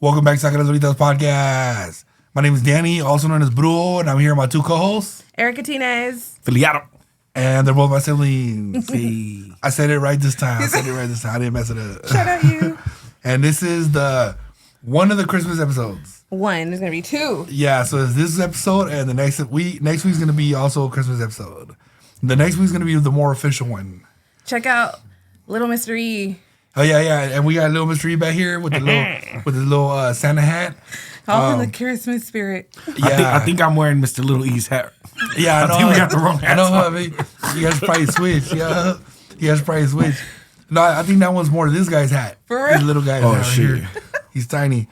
Welcome back to Selena'S podcast. My name is Danny, also known as Bruo, and I'm here with my two co-hosts, Erica Tinez. Filiato. And they're both my siblings. Hey. I said it right this time. I didn't mess it up. Shout out you. And this is one of the Christmas episodes. One. There's going to be two. Yeah, so it's this episode, and the next week's going to be also a Christmas episode. The next week's going to be the more official one. Check out Little Mystery. Oh, yeah. And we got a little mystery back here with the little Santa hat. All in the Christmas spirit. Yeah. I think I'm wearing Mr. Little E's hat. Yeah, I know. I think we got the wrong hat. I know. I mean, you guys probably switch. Yeah, you guys probably switch. No, I think that one's more this guy's hat. For real? This little guy's hat right shit. here. He's tiny.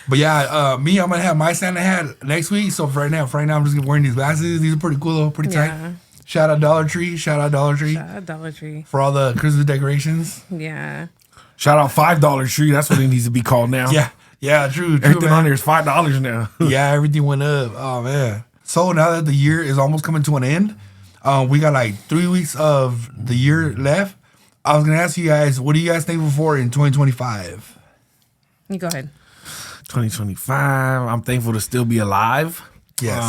But yeah, I'm gonna have my Santa hat next week. So for right now, I'm just wearing these glasses. These are pretty cool though, pretty tight. Shout out Dollar Tree. Shout out Dollar Tree. For all the Christmas decorations. Yeah. Shout out $5 Tree. That's what it needs to be called now. Yeah, true. Everything man. on there is $5 now. Yeah, everything went up. Oh man. So now that the year is almost coming to an end, we got like 3 weeks of the year left. I was gonna ask you guys, what are you guys thankful for in 2025? You go ahead. 2025. I'm thankful to still be alive. Yes.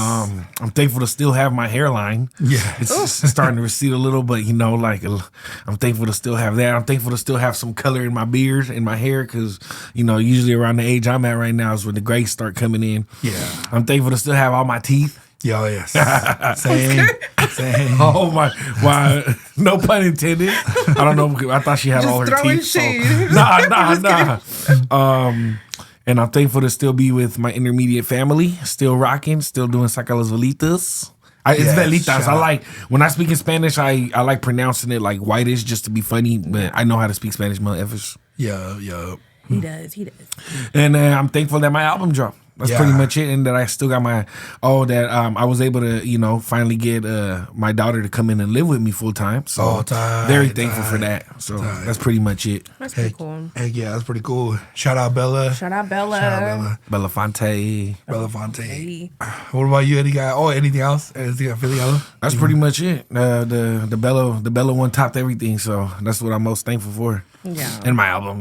I'm thankful to still have my hairline. Yeah. It's starting to recede a little, but I'm thankful to still have that. I'm thankful to still have some color in my beard and my hair because, usually around the age I'm at right now is when the grays start coming in. Yeah. I'm thankful to still have all my teeth. Yeah, yes. Same. Oh my! No pun intended. I don't know. I thought she had all her teeth. Shade. So. Nah. And I'm thankful to still be with my intermediate family, still rocking, still doing Saca las Velitas. It's Velitas. I like when I speak in Spanish. I like pronouncing it like whitish just to be funny, but I know how to speak Spanish, motherfuckers. Yeah. He does. And I'm thankful that my album dropped. That's pretty much it, and that I still got I was able to, finally get my daughter to come in and live with me full time. So very thankful for that. So that's pretty much it. That's pretty cool. Heck yeah, that's pretty cool. Shout out Bella. Belafonte. Belafonte. What about you, Eddie? Anything else? That's pretty much it. The Bella one topped everything, so that's what I'm most thankful for. Yeah. And my album,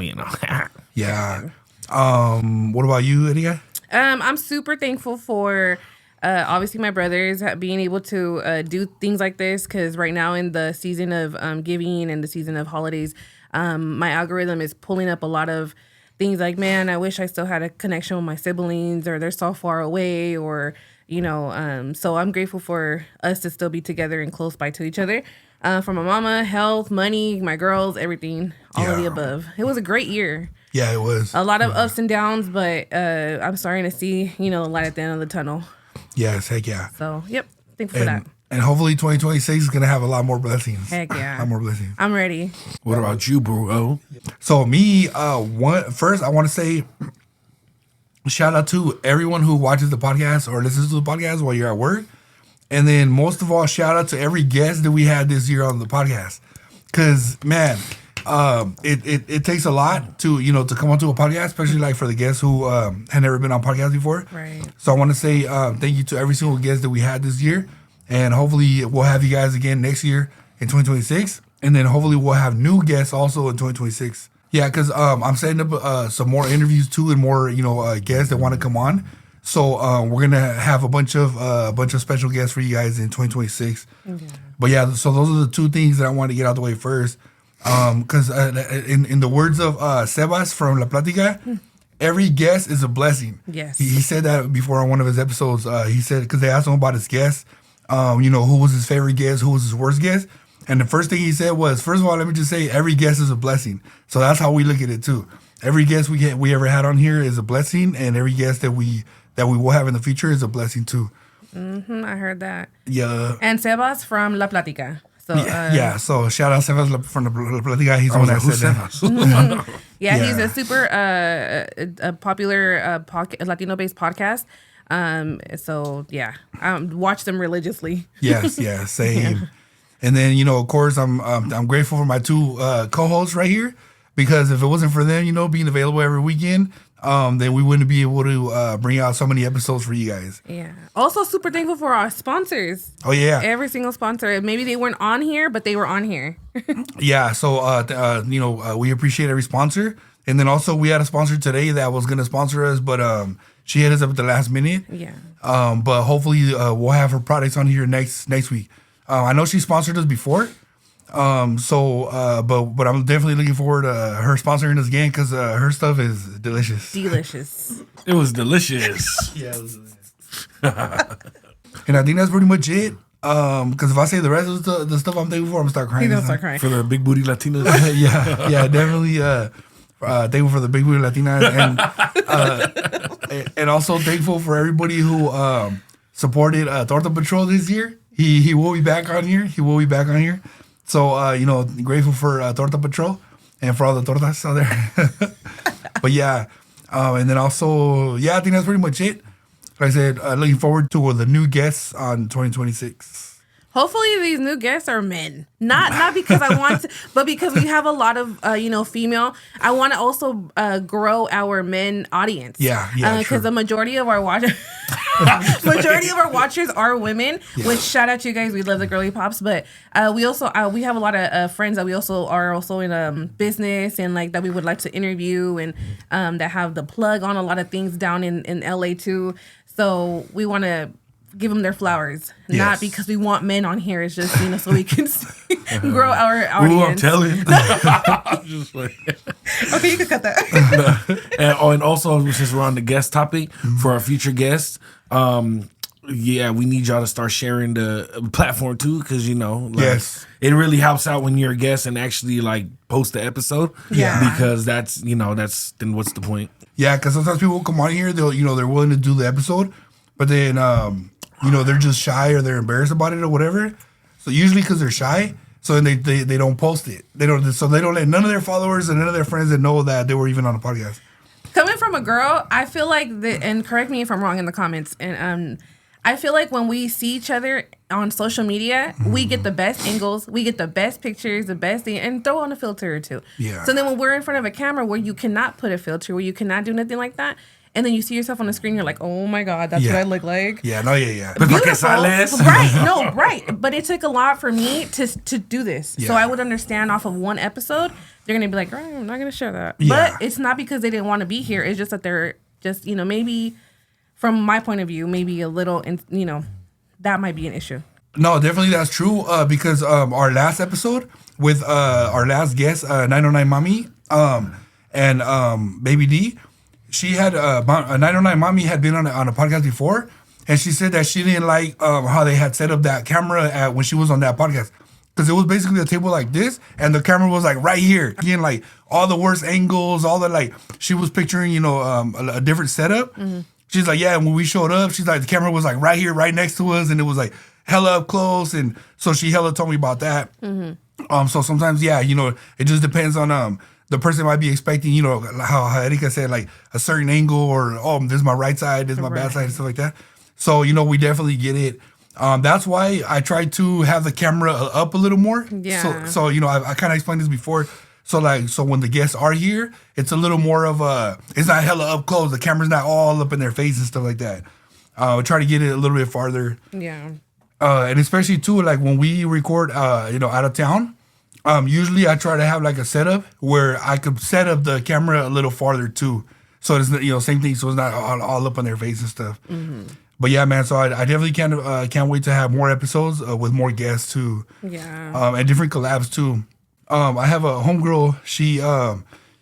Yeah. What about you, Eddie? I'm super thankful for obviously my brothers being able to do things like this because right now in the season of giving and the season of holidays, my algorithm is pulling up a lot of things like, man, I wish I still had a connection with my siblings or they're so far away or, so I'm grateful for us to still be together and close by to each other. For my mama, health, money, my girls, everything, all of the above. It was a great year. Yeah, it was. A lot of ups and downs, but I'm starting to see, the light at the end of the tunnel. Yes, heck yeah. So, yep, thankful for that. And hopefully 2026 is going to have a lot more blessings. Heck yeah. A lot more blessings. I'm ready. What about you, bro? So me, first I want to say shout out to everyone who watches the podcast or listens to the podcast while you're at work. And then most of all, shout out to every guest that we had this year on the podcast. Because, man, it takes a lot to to come onto a podcast, especially like for the guests who had never been on podcasts before. Right. So I want to say thank you to every single guest that we had this year, and hopefully we'll have you guys again next year in 2026, and then hopefully we'll have new guests also in 2026. Yeah, because I'm setting up some more interviews too, and more guests that want to come on. So we're gonna have a bunch of special guests for you guys in 2026. Okay. But yeah, so those are the two things that I wanted to get out the way first. Because in the words of Sebas from La Plática, every guest is a blessing. Yes. He said that before on one of his episodes. He said, because they asked him about his guests, who was his favorite guest, who was his worst guest. And the first thing he said was, first of all, let me just say, every guest is a blessing. So that's how we look at it too. Every guest we ever had on here is a blessing, and every guest that we will have in the future is a blessing too. Mm-hmm, I heard that. Yeah. And Sebas from La Plática. So, so shout out Sebas from the Plática. He's the one that said that. Yeah, he's a super a popular Latino-based podcast. So, yeah, I watch them religiously. Yes, same. Yeah. And then, of course, I'm grateful for my two co-hosts right here because if it wasn't for them, being available every weekend, then we wouldn't be able to bring out so many episodes for you guys. Yeah. Also super thankful for our sponsors. Oh, yeah. Every single sponsor. Maybe they weren't on here, but they were on here. Yeah. So, we appreciate every sponsor. And then also we had a sponsor today that was gonna sponsor us, but she hit us up at the last minute. Yeah. But hopefully we'll have her products on here next week. I know she sponsored us before. But I'm definitely looking forward to her sponsoring us again because her stuff is delicious. Delicious. It was delicious. Yeah, it was delicious. And I think that's pretty much it. Because if I say the rest of the stuff I'm thankful for, I'm gonna start crying. He's gonna start crying. For the big booty Latinos. yeah, definitely. Thankful for the big booty Latinas and also thankful for everybody who supported Torta Patrol this year. He will be back on here. So grateful for Torta Patrol and for all the tortas out there. But yeah, and then also I think that's pretty much it. Like I said, looking forward to the new guests on 2026. Hopefully these new guests are men. Not because I want to, but because we have a lot of female. I want to also grow our men audience. Yeah, because the majority of our watchers are women. Yeah. Which shout out to you guys. We love the girly pops, but we also we have a lot of friends that we also are also in business and like that we would like to interview and that have the plug on a lot of things down in LA too. So we want to give them their flowers, not because we want men on here. It's just so we can grow our audience. Ooh, I'm telling. Just like, okay, you can cut that. and also, since we're on the guest topic, for our future guests, we need y'all to start sharing the platform too, because yes, it really helps out when you're a guest and actually like post the episode. Yeah, because that's then what's the point? Yeah, because sometimes people come on here, they're willing to do the episode, but then they're just shy or they're embarrassed about it or whatever. So usually because they're shy, so then they don't post it. They don't let none of their followers and none of their friends that know that they were even on a podcast. Coming from a girl, I feel like and correct me if I'm wrong in the comments. And I feel like when we see each other on social media, we get the best angles, we get the best pictures, the best thing, and throw on a filter or two. Yeah. So then when we're in front of a camera where you cannot put a filter, where you cannot do nothing like that, and then you see yourself on the screen, you're like, oh my God, that's what I look like. Yeah, no, yeah. Beautiful. Right. But it took a lot for me to do this. Yeah. So I would understand off of one episode, they're going to be like, oh, I'm not going to share that. Yeah. But it's not because they didn't want to be here. It's just that they're just, maybe from my point of view, maybe a little, that might be an issue. No, definitely that's true. Because our last episode with our last guest, 909 Mommy, and Baby D, she had 909 Mommy had been on a podcast before, and she said that she didn't like how they had set up that camera when she was on that podcast, because it was basically a table like this, and the camera was like right here, again, like all the worst angles, all the like she was picturing, a different setup. Mm-hmm. She's like, yeah, and when we showed up, she's like, the camera was like right here, right next to us, and it was like hella up close, and so she hella told me about that. Mm-hmm. So sometimes, it just depends on the person might be expecting, how Erika said, like a certain angle, or this is my right side, this is my bad side, and stuff like that. So we definitely get it. That's why I try to have the camera up a little more. Yeah. So I kind of explained this before. So when the guests are here, it's a little more of it's not hella up close. The camera's not all up in their face and stuff like that. We try to get it a little bit farther. Yeah. And especially too, like when we record, out of town, usually I try to have like a setup where I could set up the camera a little farther too. So it's same thing. So it's not all up on their face and stuff. Mm-hmm. But yeah, man. So I definitely can't wait to have more episodes with more guests too. Yeah. And different collabs too. I have a homegirl.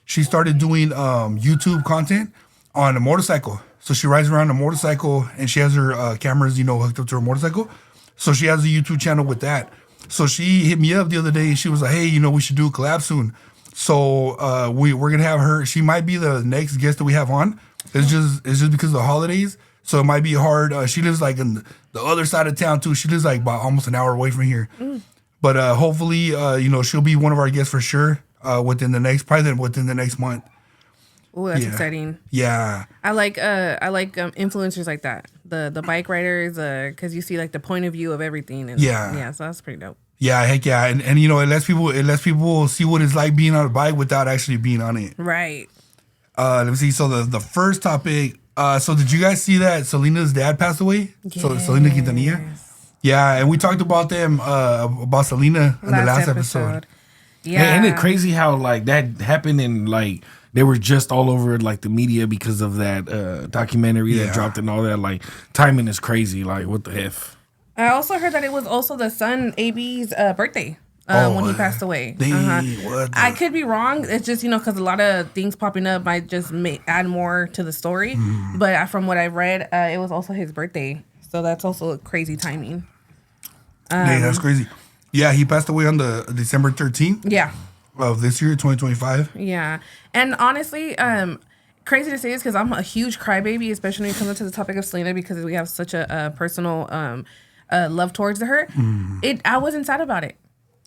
She started doing YouTube content on a motorcycle. So she rides around a motorcycle and she has her cameras, hooked up to her motorcycle. So she has a YouTube channel with that. So she hit me up the other day and she was like, hey, we should do a collab soon. So we're gonna have her. She might be the next guest that we have on. It's just because of the holidays. So it might be hard. She lives like in the other side of town too. She lives like about almost an hour away from here. Mm. But hopefully, she'll be one of our guests for sure within the next month. Oh, that's exciting. Yeah. I like influencers like that. The bike riders, because you see like the point of view of everything. And, yeah. So that's pretty dope. Yeah, heck yeah, and it lets people see what it's like being on a bike without actually being on it. Right. Let me see. So the first topic. So did you guys see that Selena'S dad passed away? Yes. So Selena Quintanilla. Yeah, and we talked about them about Selena in the last episode. Yeah. Ain't it crazy how like that happened in like they were just all over like the media because of that documentary that dropped and all that. Like timing is crazy. Like what the f? I also heard that it was also the son AB's birthday when he passed away. I could be wrong. It's just because a lot of things popping up might just add more to the story. But from what I've read, it was also his birthday, so that's also crazy timing. That's crazy. Yeah, he passed away on the December 13th. Yeah. Of this year, 2025. Yeah, and honestly, crazy to say this because I'm a huge crybaby, especially when it comes to the topic of Selena, because we have such a personal love towards her. I wasn't sad about it.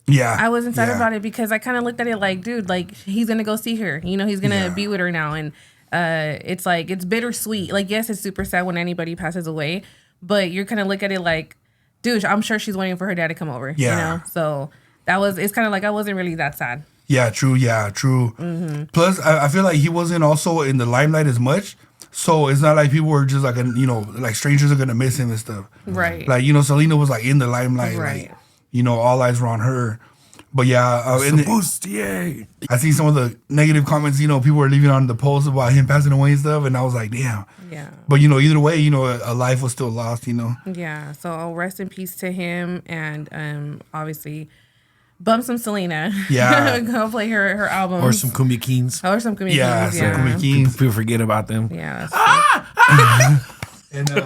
Yeah, I wasn't sad about it because I kind of looked at it like, dude, like he's gonna go see her. He's gonna be with her now, and it's like it's bittersweet. Like, yes, it's super sad when anybody passes away, but you're kind of look at it like, dude, I'm sure she's waiting for her dad to come over. Yeah. So it's kind of like I wasn't really that sad. Yeah, true. Yeah, true. Plus, I feel like he wasn't also in the limelight as much, so it's not like people were just like, like strangers are gonna miss him and stuff. Right. Like Selena was like in the limelight. Right. Like, all eyes were on her. But yeah, bustier. I see some of the negative comments. People were leaving on the post about him passing away and stuff, and I was like, damn. Yeah. But either way, a life was still lost. Yeah. So rest in peace to him, and obviously. Bump some Selena. Yeah. Go play her album. Or some Cumbia Kings. Or some Cumbia Kings. Yeah, some Cumbia Kings. People forget about them. Yeah. And dude.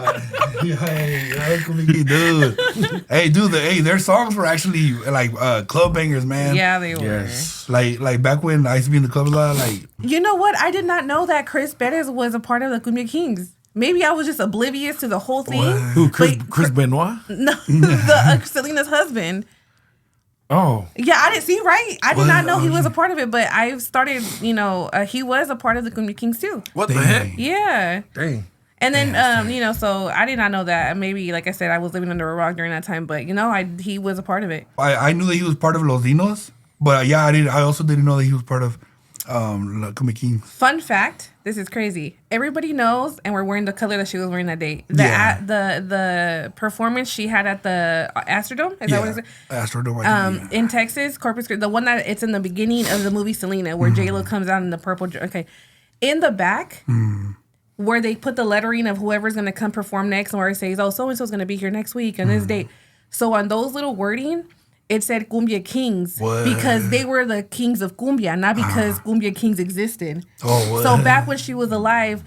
Hey, dude, their songs were actually like club bangers, man. Yeah, they were. Yes. Like back when I used to be in the club a lot, like. You know what? I did not know that Chris Perez was a part of the Cumbia Kings. Maybe I was just oblivious to the whole thing. What? Who? Chris Benoit? No, Selena's husband. Oh. Yeah, I didn't see, right? I did not know he was a part of it, but I started, he was a part of the Cumbia Kings too. What the heck? Yeah. Dang. And then, so I did not know that. Maybe, like I said, I was living under a rock during that time, but, he was a part of it. I knew that he was part of Los Dinos, but yeah, I also didn't know that he was part of Cumbia Kings. Fun fact, this is crazy. Everybody knows, and we're wearing the color that she was wearing that day. The performance she had at the Astrodome, is that what it is? Astrodome. In Texas, Corpus Christi, the one that it's in the beginning of the movie Selena, where J-Lo comes out in the purple. Okay, in the back, where they put the lettering of whoever's going to come perform next, and where it says, "Oh, so and so's going to be here next week on this date." So on those little wording, it said Cumbia Kings because they were the kings of Cumbia, not because Cumbia Kings existed. Oh, what? So back when she was alive,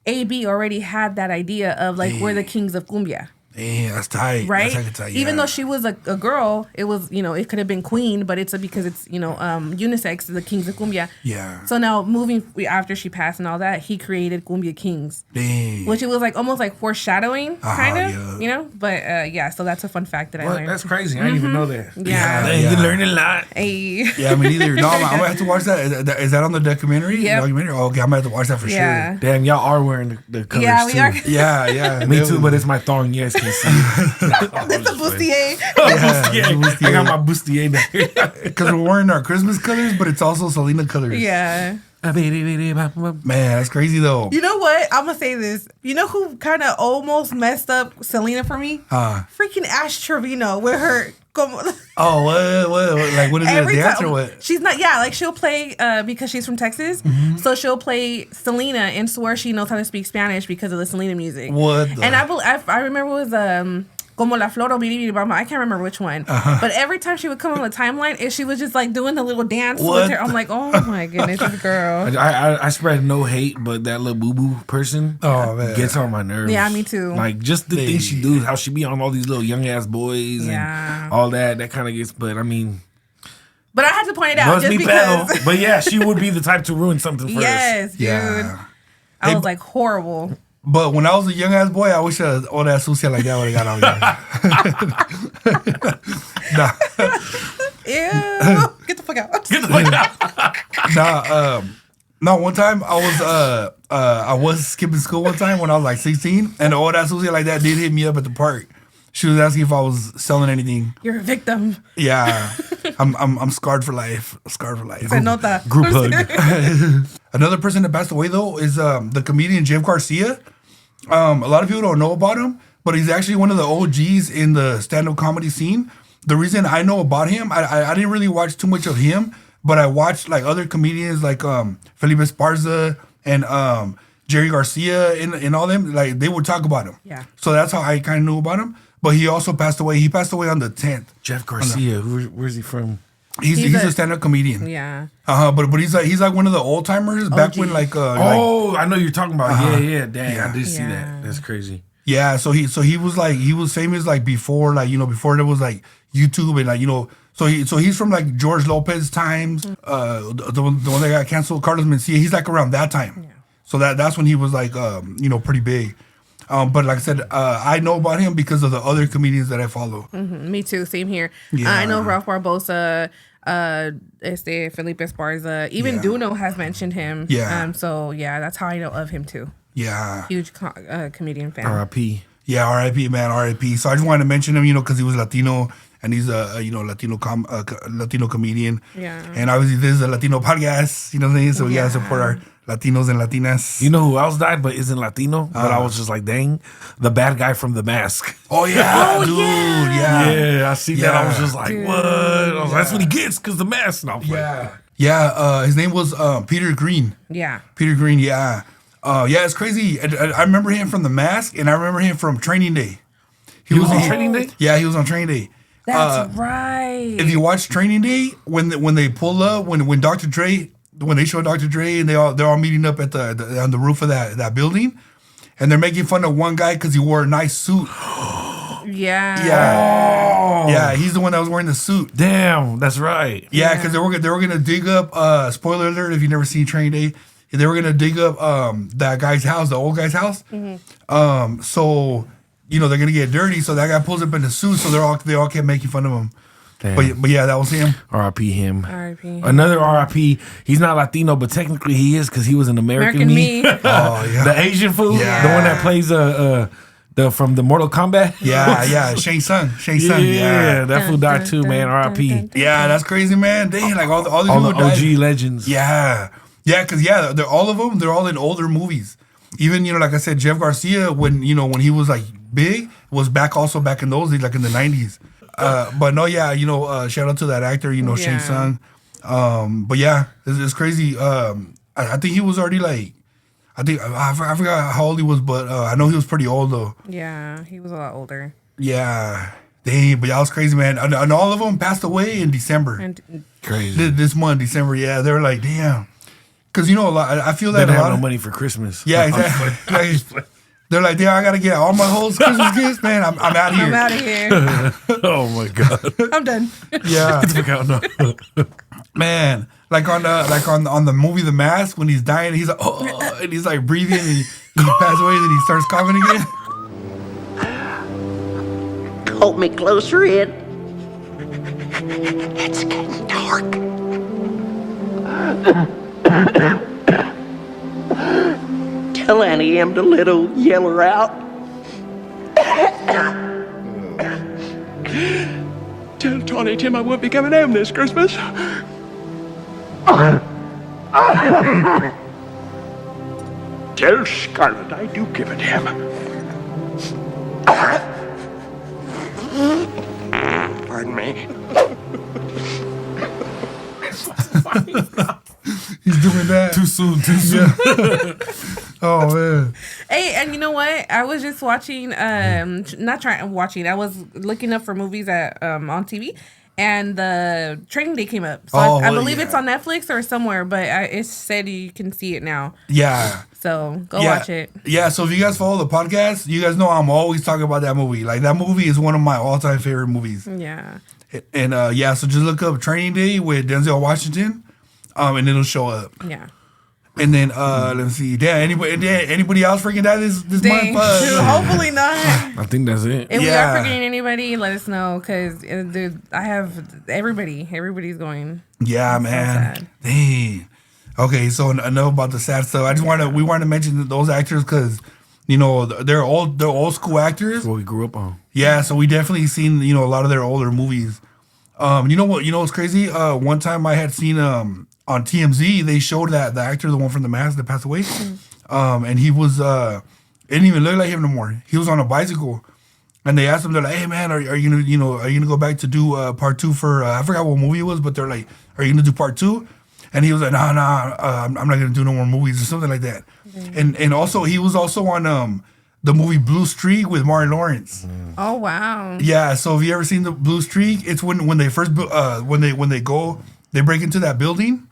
AB already had that idea of like we're the kings of Cumbia. Yeah, that's tight. Right? That's tight, yeah. Even though she was a girl, it was, it could have been queen, but it's because it's, unisex, the kings of Cumbia. Yeah. So now after she passed and all that, he created Cumbia Kings. Dang. Which it was like almost like foreshadowing, kind of, yeah. But yeah, so that's a fun fact that I learned. That's crazy. I didn't even know that. Yeah. Dang, you learn a lot. Hey. Yeah, me neither. No, I'm gonna have to watch that. Is that on the documentary? Yep. Documentary? Oh, okay, I'm gonna have to watch that for Yeah. sure. Damn, y'all are wearing the colors Yeah, we too. are. Yeah. Me too, but it's my thong. You guys can see. That's a bustier. Bustier. I got my bustier down here. Because we're wearing our Christmas colors, but it's also Selena colors. Yeah. Man, that's crazy though. You know what? I'm gonna say this. You know who kind of almost messed up Selena for me? Freaking Ash Trevino with her. Oh, what? Like, what is it, a dance or what? She's not, like she'll play, because she's from Texas, so she'll play Selena and swear she knows how to speak Spanish because of the Selena music. What the? And I remember it was, Como la Flor o Biri Biri Bamba. I can't remember which one. But every time she would come on the timeline, she was just like doing the little dance with her. I'm like, oh my goodness, this girl. I spread no hate, but that little boo-boo person gets on my nerves. Yeah, me too. Like, just the things she do, how she be on all these little young-ass boys and all that kind of gets, but I mean... But I had to point it out just because... But yeah, she would be the type to ruin something first. Yes, dude. Yeah. I was like, horrible. But when I was a young ass boy, I wish all that sucia like that would have got on me. Ew. Get the fuck out. No, one time I was skipping school one time when I was like 16, and all that sucia like that did hit me up at the park. She was asking if I was selling anything. You're a victim. Yeah. I'm scarred for life. Se nota. Group hug. Another person that passed away though is the comedian Jeff Garcia. A lot of people don't know about him, but he's actually one of the OGs in the stand-up comedy scene. The reason I know about him, I didn't really watch too much of him, but I watched like other comedians like Felipe Esparza and Jerry Garcia and all them. Like they would talk about him. Yeah. So that's how I kind of knew about him. But he also passed away. He passed away on the 10th. Jeff Garcia. Where's he from? He's a stand-up comedian. Yeah. But he's like one of the old timers back when like I know you're talking about. Yeah. Dang, Yeah. I did see Yeah. that. That's crazy. yeah. So he was famous like before before there was like YouTube and like so he's from like George Lopez times. The one that got canceled, Carlos Mencia. He's like around that time. Yeah. So that's when he was like pretty big. But like I said, I know about him because of the other comedians that I follow. Mm-hmm. Me too. Same here. Yeah. I know Ralph Barbosa, Felipe Esparza, even Yeah. Duno has mentioned him. Yeah. So yeah, that's how I know of him too. Yeah. Huge comedian fan. R.I.P. Yeah, R.I.P. man, R.I.P. So I just wanted to mention him, because he was Latino and he's a Latino Latino comedian. Yeah. And obviously this is a Latino podcast, you know what I'm saying? So we gotta support our Latinos and Latinas. You know who else died but isn't Latino? But I was just like, dang, the bad guy from The Mask. Oh yeah, dude, yeah. Yeah, I see that. I was just like, Dude. what? I was like, that's what he gets because The Mask. No, Yeah, his name was Peter Green. Yeah. Peter Green, yeah. It's crazy. I remember him from The Mask, and I remember him from Training Day. He was on Training Day? Yeah, he was on Training Day. That's right. If you watch Training Day, when they pull up, when Dr. Dre, when they show Dr. Dre, and they're all meeting up at on the roof of that building, and they're making fun of one guy because he wore a nice suit. Yeah. Yeah, he's the one that was wearing the suit. Damn, that's right. Yeah, because they were gonna dig up. Spoiler alert! If you never seen Training Day, they were gonna dig up that guy's house, the old guy's house. So they're gonna get dirty. So that guy pulls up in the suit. So they all kept making fun of him. Damn. But yeah, that was him. R.I.P. him. R.I.P. Another R.I.P. He's not Latino, but technically he is because he was an American Me. Oh yeah, The Asian fool. Yeah. The one that plays from the Mortal Kombat. yeah. Shang Tsung. Yeah, that fool died too, man. R.I.P. Yeah, that's crazy, man. Dang, like all these All people the OG died. legends. Yeah, because they're all of them. They're all in older movies. Even like I said, Jeff Garcia when he was like big was back in those days, like in the 90s. But no, shout out to that actor, Shang Tsung. But yeah, it's crazy. I think he was already like, I forgot how old he was, but I know he was pretty old though. Yeah, he was a lot older. Yeah, dang, but that was crazy, man. And all of them passed away in December. And Crazy. This month, December. Yeah, they were like, damn, because a lot. I feel They that didn't a have lot. no money for Christmas. Yeah, exactly. They're like, damn, I gotta get all my hoes Christmas gifts, man. I'm out of here. I'm out of here. Oh my God. I'm done. Yeah, Get the fuck out now. man. Like on the movie The Mask, when he's dying, he's like, oh, and he's like breathing, and he passes away, and then he starts coughing again. Hold me closer, Ed. It's getting dark. Tell Annie M to let old Yeller out. Tell Tawny Tim I won't be coming home this Christmas. Tell Scarlett I do give a damn. Pardon me. He's doing that. Too soon. Oh man. Hey, and you know what? I was just watching, I was looking up for movies on TV, and the Training Day came up. So I believe it's on Netflix or somewhere, but it said you can see it now. Yeah. So go watch it. Yeah. So if you guys follow the podcast, you guys know I'm always talking about that movie. Like that movie is one of my all-time favorite movies. Yeah. And so just look up Training Day with Denzel Washington, and it'll show up. Yeah. And then let's see. Anybody else freaking die this Dang. month? Hopefully not. I think that's it. If we Yeah. are forgetting anybody, let us know because dude, I have everybody. Everybody's going. Yeah, It's so man. sad. Dang. Okay, so enough about the sad stuff. We want to mention those actors because they're old school actors. That's what we grew up on. Yeah, so we definitely seen a lot of their older movies. You know what's crazy? One time I had seen on TMZ they showed that the actor, the one from The Mask that passed away, and he was it didn't even look like him no more. He was on a bicycle, And they asked him, they're like, "Hey man, are you gonna are you gonna go back to do part 2 for I forgot what movie it was, but they're like, are you gonna do part 2?" And he was like, "Nah, I'm not gonna do no more movies," or something like that. And also he was also on the movie Blue Streak with Martin Lawrence. Oh wow. Yeah, so have you ever seen the Blue Streak? It's when they first when they break into that building,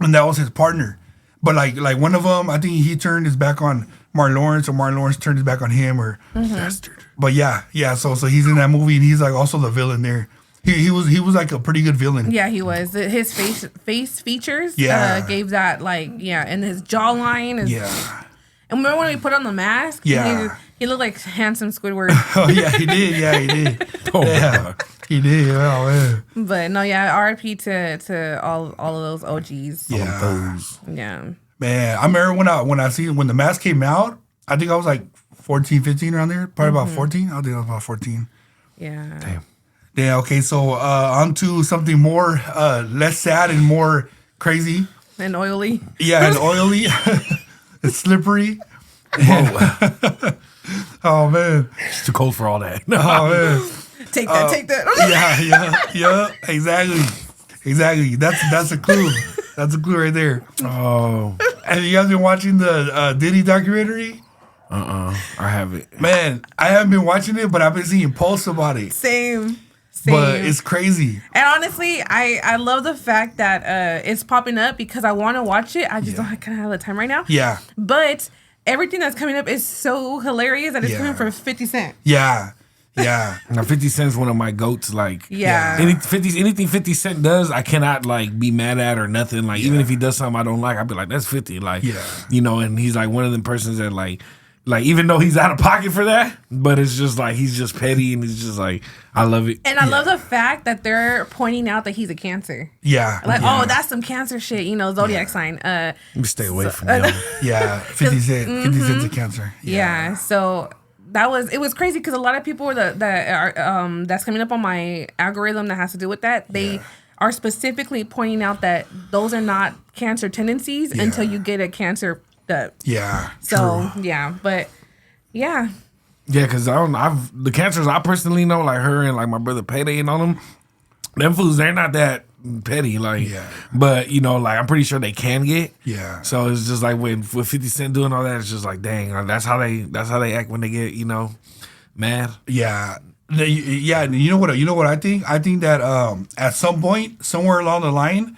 and that was his partner. But like one of them, I think he turned his back on Martin Lawrence, or Martin Lawrence turned his back on him, or bastard. But yeah. So he's in that movie, and he's like also the villain there. He was like a pretty good villain. Yeah, he was. His face features gave that and his jawline is. Yeah. And remember when we put on the mask? Yeah. He looked like handsome Squidward. Oh yeah, he did. Yeah, he did. Oh, yeah, he did. Oh man. But no, yeah, RIP to all of those OGs. Yeah. Yeah. Man, I remember when the mask came out, I think I was like 14, 15 around there. Probably about 14. I think I was about 14. Yeah. Damn. Yeah, okay, so on to something more less sad and more crazy. And oily. Yeah, and oily. It's slippery. Oh man. It's too cold for all that. Oh man. Take that. Yeah, exactly. That's a clue. That's a clue right there. Oh. Have you guys been watching the Diddy documentary? I haven't. Man, I haven't been watching it, but I've been seeing posts about it. Same. But it's crazy. And honestly, I love the fact that it's popping up because I want to watch it. I just don't kind of have the time right now. Yeah. But everything that's coming up is so hilarious that it's coming from 50 Cent. Yeah. Now 50 Cent's one of my goats. Like, Yeah. anything 50 Cent does, I cannot like be mad at or nothing. Like, even if he does something I don't like, I'd be like, that's 50. Like, and he's like one of them persons that like even though he's out of pocket for that, but it's just like he's just petty and he's just like, I love it. And I love the fact that they're pointing out that he's a Cancer. Yeah. Like, oh, that's some Cancer shit, zodiac sign. Let me stay away from him. Yeah. 50 Cent's a Cancer. Yeah. So it was crazy because a lot of people that are that's coming up on my algorithm that has to do with that, they are specifically pointing out that those are not Cancer tendencies until you get a Cancer. Yeah. So true. but yeah. Yeah, because the Cancers I personally know, like her and like my brother Payday and all them fools, they're not that petty, like. But like I'm pretty sure they can get. Yeah. So it's just like with 50 Cent doing all that, it's just like dang, like, that's how they act when they get mad. Yeah. Yeah. You know what I think? I think that at some point, somewhere along the line,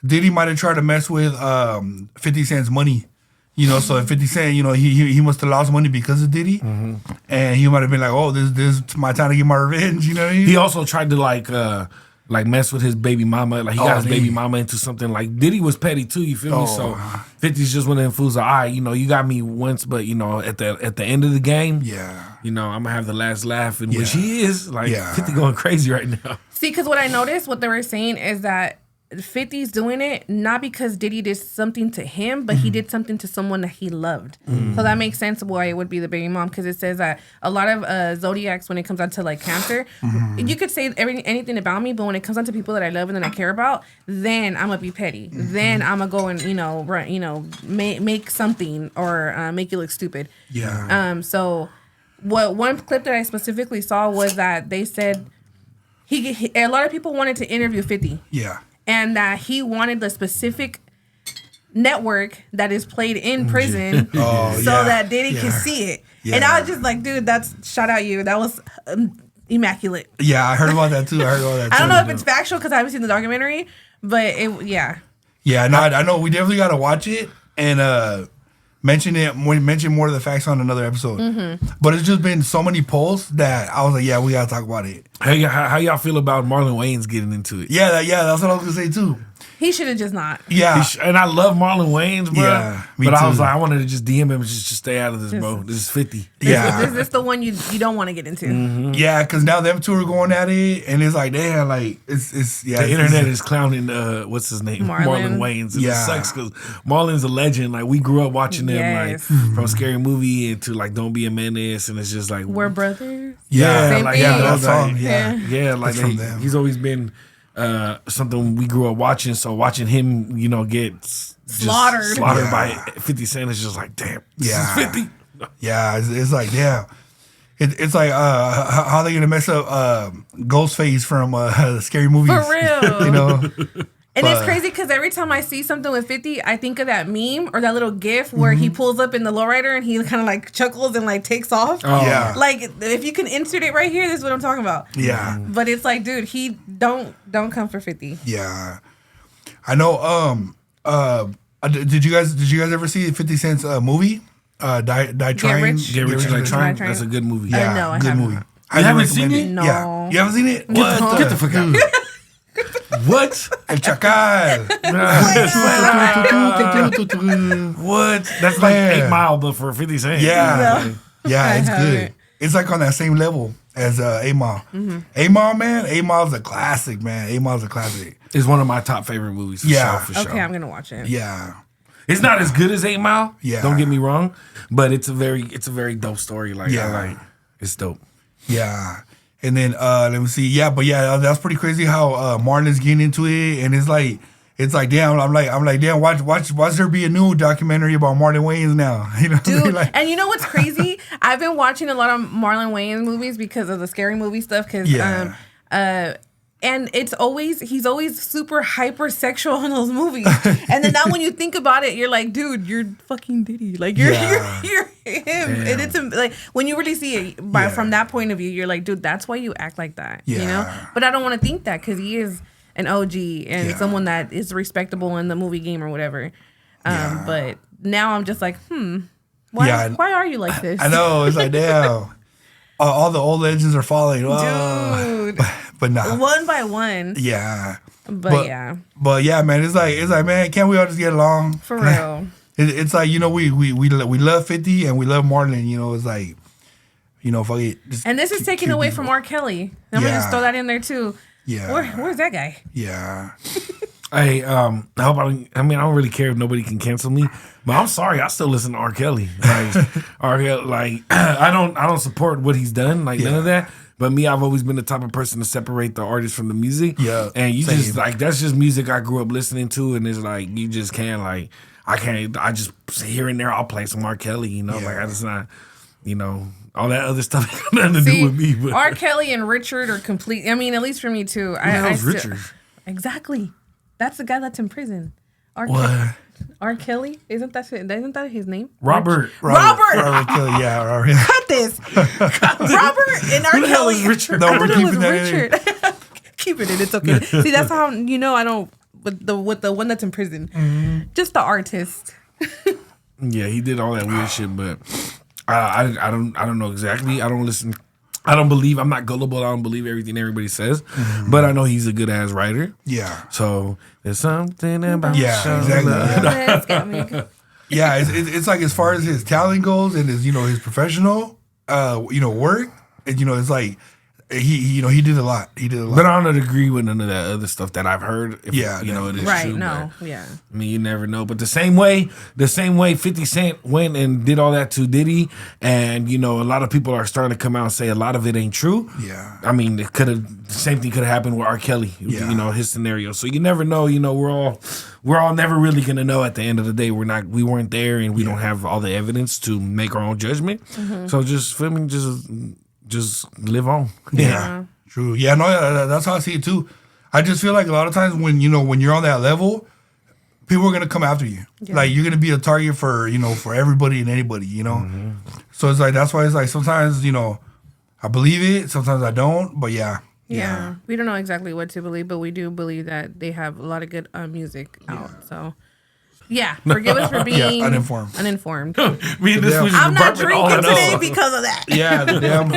Diddy might have tried to mess with 50 Cent's money. So if 50 Cent, he must have lost money because of Diddy. Mm-hmm. And he might have been like, oh, this is my time to get my revenge, you know what I mean? He also tried to like mess with his baby mama. Like he got his baby mama into something. Like Diddy was petty too, you feel me? So 50's just one of them fools like, all right, you got me once, but at the end of the game, I'm gonna have the last laugh, and which he is. Like 50 going crazy right now. See, because what I noticed, what they were saying is that 50's doing it not because Diddy did something to him, but he did something to someone that he loved. So that makes sense why it would be the baby mom, because it says that a lot of zodiacs, when it comes down to like Cancer, you could say anything about me, but when it comes down to people that I love and that I care about, then I'm gonna be petty. Then I'm gonna go and make something or make you look stupid. Yeah. So what one clip that I specifically saw was that they said a lot of people wanted to interview 50. Yeah. And that he wanted the specific network that is played in prison that Diddy can see it. Yeah. And I was just like, dude, that's shout out you. That was immaculate. Yeah, I heard about that too. I don't know if it's factual because I haven't seen the documentary, but Yeah, no, I know. We definitely got to watch it and mention more of the facts on another episode. Mm-hmm. But it's just been so many polls that I was like, yeah, we got to talk about it. How y'all feel about Marlon Wayans getting into it? Yeah, that's what I was gonna say too. He should have just not. Yeah, and I love Marlon Wayans, bro. Yeah, but too. I was like, I wanted to just DM him and just stay out of this, bro. This is 50. This is the one you don't want to get into. Mm-hmm. Yeah, because now them two are going at it, and it's like, damn, like it's the internet is clowning. What's his name? Marlon Wayans. And it sucks because Marlon's a legend. Like we grew up watching them, like from Scary Movie into like Don't Be a Menace, and it's just like we're brothers. Yeah, same like thing. that song. Yeah, like he's always been something we grew up watching. So watching him, get slaughtered by 50 Cent is just like, damn, this is 50. Yeah, it's like, yeah. It's like how they gonna mess up Ghostface from scary movies For real. you know. And it's crazy because every time I see something with 50, I think of that meme or that little gif where he pulls up in the lowrider and he kind of like chuckles and like takes off. Oh. Yeah. Like if you can insert it right here, this is what I'm talking about. Yeah. But it's like, dude, he don't come for 50. Yeah. I know. Did you guys ever see 50 Cent's movie? Die Trying. Rich. Get Rich Like Trying. Trying. That's a good movie. Yeah, No, I good haven't. movie. You Highly haven't seen recommend it? No. Yeah. You haven't seen it? Get the fuck out. What? El Chacal. What? That's like Man. 8 Mile, but for 50 Cent. Yeah. No. Yeah, I it's good. haven't. It's like on that same level as 8 Mile. 8 Mile, man. 8 Mile's a classic, man. 8 Mile's a classic. It's one of my top favorite movies. For Yeah. sure, for Okay, sure. I'm gonna watch it. Yeah. It's not as good as 8 Mile. Yeah. Don't get me wrong, but it's a very dope story. Like, Yeah. I like, it's dope. Yeah. And then let me see. Yeah, but yeah, that's pretty crazy how Martin is getting into it, and it's like damn. I'm like damn. Watch there be a new documentary about Marlon Wayans now. You know, Dude, like, and you know what's crazy? I've been watching a lot of Marlon Wayans movies because of the scary movie stuff. Yeah. And he's always super hypersexual in those movies. And then now when you think about it, you're like, dude, you're fucking Diddy. Like you're him. And it's like when you really see it from that point of view, you're like, dude, that's why you act like that. You know? Yeah. But I don't want to think that because he is an OG and someone that is respectable in the movie game or whatever. But now I'm just like, why are you like this? I know. It's like damn. All the old legends are falling. Oh. Dude. But nah. One by one. Yeah. But yeah. But yeah, man. It's like man, can't we all just get along? For real. It's like, you know, we love 50 and we love Marlon. You know, it's like, you know, fuck it. Just And this is taken away from R. Kelly. I'm gonna just throw that in there too. Yeah. Where's that guy? Yeah. Hey, I hope I don't really care if nobody can cancel me, but I'm sorry, I still listen to R. Kelly. Like R. Kelly, like I don't support what he's done, like none of that. But me, I've always been the type of person to separate the artist from the music. Yeah, and you same. just like that's just music I grew up listening to, and it's like you just can't like I just here and there I'll play some R. Kelly, you know, like I just not, you know. All that other stuff got nothing to do with me. But R. Kelly and Richard are complete. I mean, at least for me too. Who the hell's Richard? Exactly. That's the guy that's in prison. What? R. Kelly? Isn't that his name? Robert. Robert Kelly. Yeah. Robert. Cut this. Robert and R. Who the hell Kelly. is Richard? No, I we're thought it was keeping that in there. Richard. Keep it in. It's okay. See, that's how you know I don't with the one that's in prison. Just the artist. Yeah, he did all that weird shit, but I don't know exactly. I don't listen. I don't believe. I'm not gullible. I don't believe everything everybody says, but I know he's a good ass writer. Yeah. So there's something about exactly. Got me. Yeah, it's like as far as his talent goes and his, you know, his professional work, and you know, it's like he did a lot. He did a lot. But I don't agree with none of that other stuff that I've heard. If, Yeah, you know, it is Right, true. no, but, yeah. I mean, you never know. But the same way 50 Cent went and did all that to Diddy, and you know, a lot of people are starting to come out and say a lot of it ain't true. Yeah. I mean, the same thing could have happened with R. Kelly. Yeah. You know, his scenario. So you never know. You know, we're all never really gonna know at the end of the day. We weren't there, and we don't have all the evidence to make our own judgment. So just feel me, just live on. Yeah. True. Yeah, no, that's how I see it too. I just feel like a lot of times when you're on that level, people are gonna come after you. Yeah. Like you're gonna be a target for for everybody and anybody. You know. So it's like that's why it's like sometimes I believe it, sometimes I don't. But yeah. We don't know exactly what to believe, but we do believe that they have a lot of good music out. So, yeah, forgive us for being uninformed. Me and this was I'm not department all drinking I know. today because of that. Yeah, the damn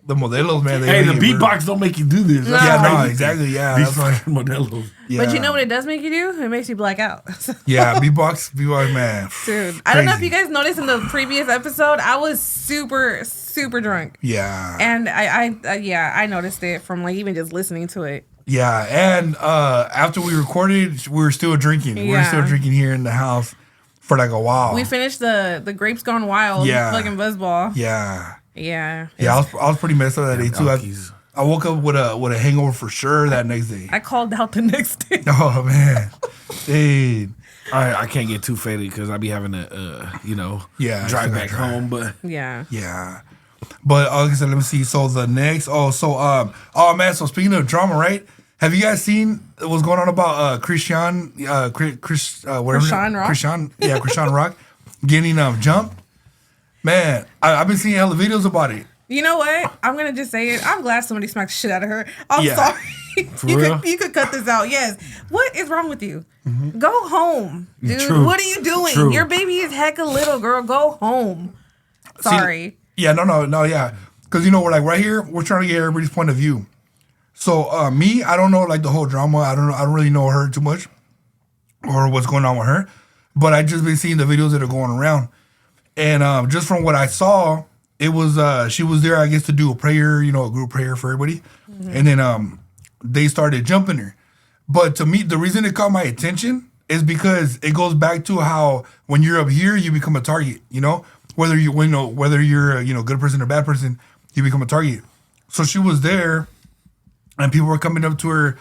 the Modelos, man. Hey, the really- beatbox don't make you do this. No. Yeah, no, crazy. exactly. Yeah, These that's why. fucking Modelos. Yeah. But you know what it does make you do? It makes you black out. Yeah, beatbox, man. Dude, I don't know if Crazy. you guys noticed in the previous episode, I was super, super drunk. Yeah. And I noticed it from like even just listening to it. Yeah, and after we recorded, we were still drinking. We were still drinking here in the house for like a while. We finished the Grapes Gone Wild fucking buzzball. Yeah. Yeah. Yeah, I was pretty messed up that day too. donkeys. I woke up with a hangover for sure that next day. I called out the next day. Oh man, dude. I can't get too faded because I be having to, Yeah, drive I back try. home. But Yeah. Yeah, But like I said, let me see. So the next, oh man. So speaking of drama, right? Have you guys seen what's going on about Christian, whatever, Christian Rock? Christian Rock getting jumped? Man, I've been seeing hella videos about it. You know what? I'm gonna just say it. I'm glad somebody smacked the shit out of her. I'm sorry. You could cut this out. Yes. What is wrong with you? Mm-hmm. Go home, dude. True. What are you doing? True. Your baby is hecka little, girl. Go home. Sorry. No, yeah. Because we're like right here. We're trying to get everybody's point of view. So me, I don't know like the whole drama. I don't really know her too much, or what's going on with her. But I just been seeing the videos that are going around, and just from what I saw. It was she was there, I guess, to do a prayer, a group prayer for everybody, and then they started jumping her. But to me, the reason it caught my attention is because it goes back to how when you're up here, you become a target. Whether you're a good person or bad person, you become a target. So she was there, and people were coming up to her,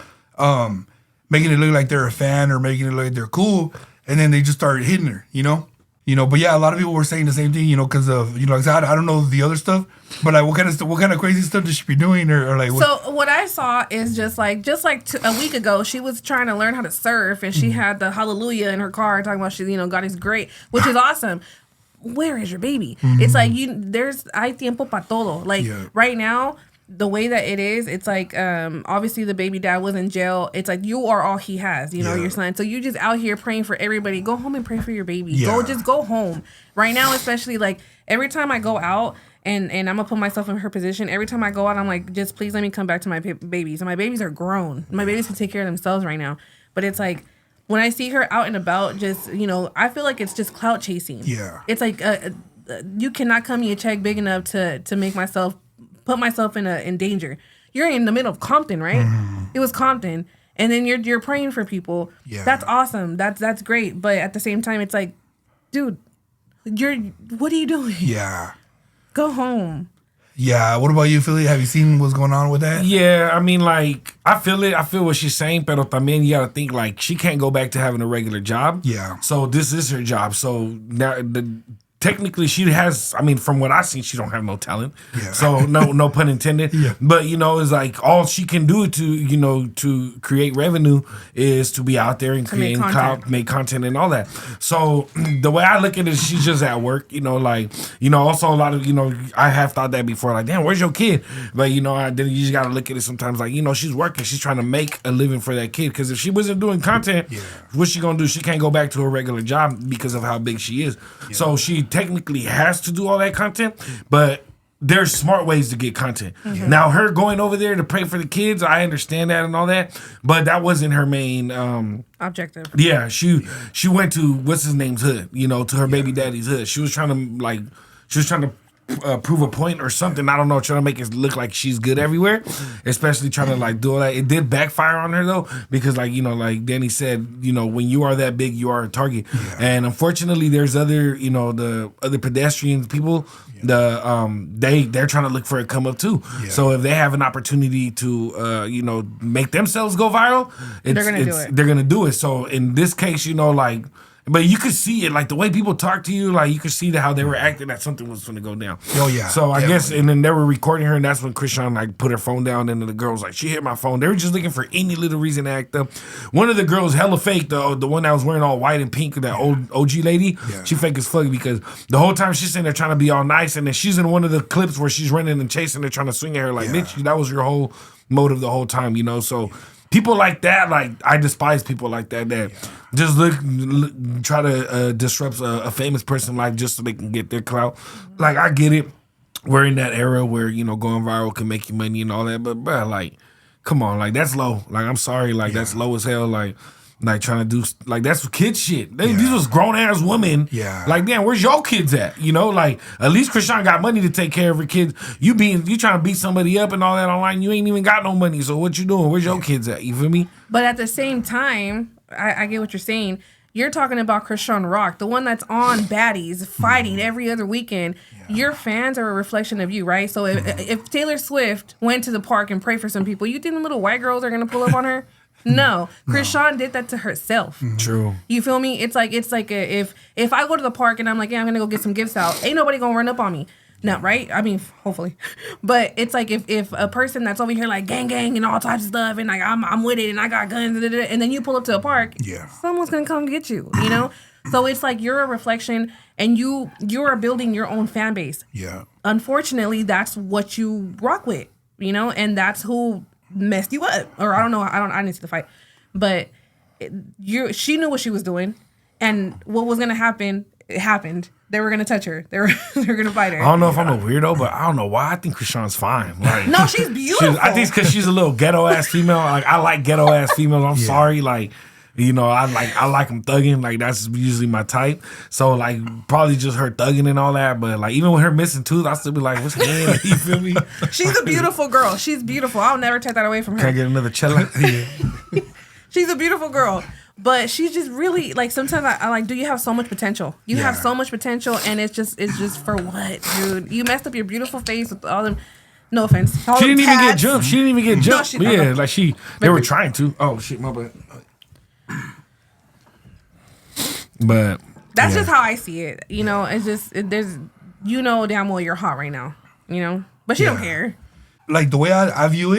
making it look like they're a fan or making it look like they're cool, and then they just started hitting her. But yeah, a lot of people were saying the same thing, because of, like I don't know the other stuff, but like what kind of crazy stuff does she be doing or like? So what I saw is just like a week ago, she was trying to learn how to surf, and she had the Hallelujah in her car talking about God is great, which is awesome. Where is your baby? Mm-hmm. It's like there's hay tiempo para todo. Like right now. The way that it is, it's like obviously the baby dad was in jail. It's like you are all he has, your son. So you just out here praying for everybody. Go home and pray for your baby. Yeah. Go home. Right now, especially like every time I go out and I'm gonna put myself in her position. Every time I go out, I'm like, just please let me come back to my babies. And my babies are grown. My babies can take care of themselves right now. But it's like when I see her out and about, just I feel like it's just clout chasing. Yeah. It's like you cannot cut me a check big enough to make put myself in danger. You're in the middle of Compton, right? Mm-hmm. It was Compton, and then you're praying for people. Yeah. That's awesome. That's great. But at the same time, it's like, dude, what are you doing? Yeah. Go home. Yeah. What about you, Philly? Have you seen what's going on with that? Yeah, I mean, like, I feel it. I feel what she's saying, pero también you gotta think, like, she can't go back to having a regular job. Yeah. So this is her job. So now technically, she has. I mean, from what I've seen, she don't have no talent. Yeah. So no pun intended. Yeah. But it's like all she can do to create revenue is to be out there and create make content and all that. So the way I look at it, she's just at work. Also a lot of I have thought that before. Like, damn, where's your kid? But then you just gotta look at it sometimes. Like, she's working. She's trying to make a living for that kid. Because if she wasn't doing content, what's she gonna do? She can't go back to her regular job because of how big she is. Yeah. So she technically has to do all that content, but there's smart ways to get content. Mm-hmm. Now, her going over there to pray for the kids, I understand that and all that, but that wasn't her main objective. Yeah, she went to what's his name's hood, to her baby daddy's hood. She was trying to prove a point or something. I don't know, trying to make it look like she's good everywhere, especially trying to do all that. It did backfire on her though, because like Danny said, when you are that big, you are a target. Yeah. And unfortunately, there's other, the other pedestrians, people, they're trying to look for a come up too. Yeah. So if they have an opportunity to, make themselves go viral, they're gonna do it. So in this case, but you could see it, like the way people talk to you, like you could see how they were acting that something was going to go down. Oh yeah. So I guess, and then they were recording her, and that's when Christian put her phone down, and then the girl was like, she hit my phone. They were just looking for any little reason to act up. One of the girls, hella fake, the one that was wearing all white and pink, that old OG lady, she fake as fuck because the whole time she's sitting there trying to be all nice, and then she's in one of the clips where she's running and chasing her, trying to swing at her like, bitch, that was your whole motive the whole time, so. People like that, I despise people like that just try to disrupt a famous person just so they can get their clout. Like, I get it. We're in that era where, going viral can make you money and all that. But, bro, come on. That's low. I'm sorry. That's low as hell. Like trying to do that's kid shit. These was grown ass women. Yeah. Damn, where's your kids at? At least Krishan got money to take care of her kids. You trying to beat somebody up and all that online. You ain't even got no money. So what you doing? Where's your kids at? You feel me? But at the same time, I get what you're saying. You're talking about Christian Rock, the one that's on Baddies fighting every other weekend. Yeah. Your fans are a reflection of you, right? So if Taylor Swift went to the park and prayed for some people, you think the little white girls are gonna pull up on her? No, Krishan did that to herself. Mm-hmm. True. You feel me? It's like if I go to the park and I'm like, yeah, I'm gonna go get some gifts out. Ain't nobody gonna run up on me. No, right? I mean, hopefully. But it's like if a person that's over here like gang and all types of stuff and like I'm with it and I got guns and then you pull up to a park, someone's gonna come get you, you know? So it's like you're a reflection and you are building your own fan base. Yeah. Unfortunately, that's what you rock with, you know, and that's who messed you up. Or I don't know, I didn't see the fight. But she knew what she was doing and what was gonna happen, it happened. They were gonna touch her. They were gonna fight her. I don't know if I'm a weirdo, but I don't know why I think Krishan's fine. Like, no, she's beautiful. I think it's because she's a little ghetto ass female. Like I like ghetto ass females. I'm sorry, like you know, I like them thugging. Like that's usually my type. So like probably just her thugging and all that. But like even with her missing tooth, I still be like, what's going? You feel me? She's a beautiful girl. She's beautiful. I'll never take that away from her. Can I get another cello? She's a beautiful girl. But she's just really like sometimes I like, do you have so much potential? You have so much potential and it's just for what, dude? You messed up your beautiful face with all them. No offense. She didn't even get jumped. She didn't even get jumped. No, yeah, like they were trying to. Oh shit, my bad. But that's just how I see it. You know, it's just there's you know damn well you're hot right now. You know, but she don't care. Like the way I view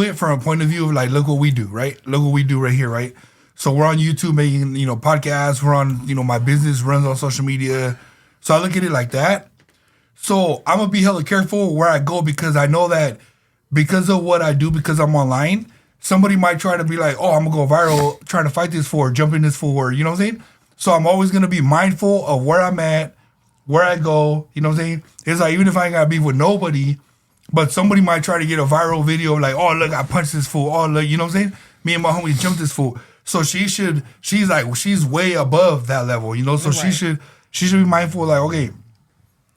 it from a point of view of like, look what we do, right? Look what we do right here, right? So we're on YouTube making, you know, podcasts. We're on, you know, my business runs on social media. So I look at it like that. So I'm going to be hella careful where I go because I know that because of what I do, because I'm online, somebody might try to be like, oh, I'm going to go viral trying to fight this for, jump in this for, you know what I'm saying? So I'm always going to be mindful of where I'm at, where I go, you know what I'm saying? It's like, even if I ain't got to be with nobody, but somebody might try to get a viral video like, oh, look, I punched this fool. Oh, look, you know what I'm saying? Me and my homies jumped this fool. So she's way above that level, you know? So she should be mindful, like, okay,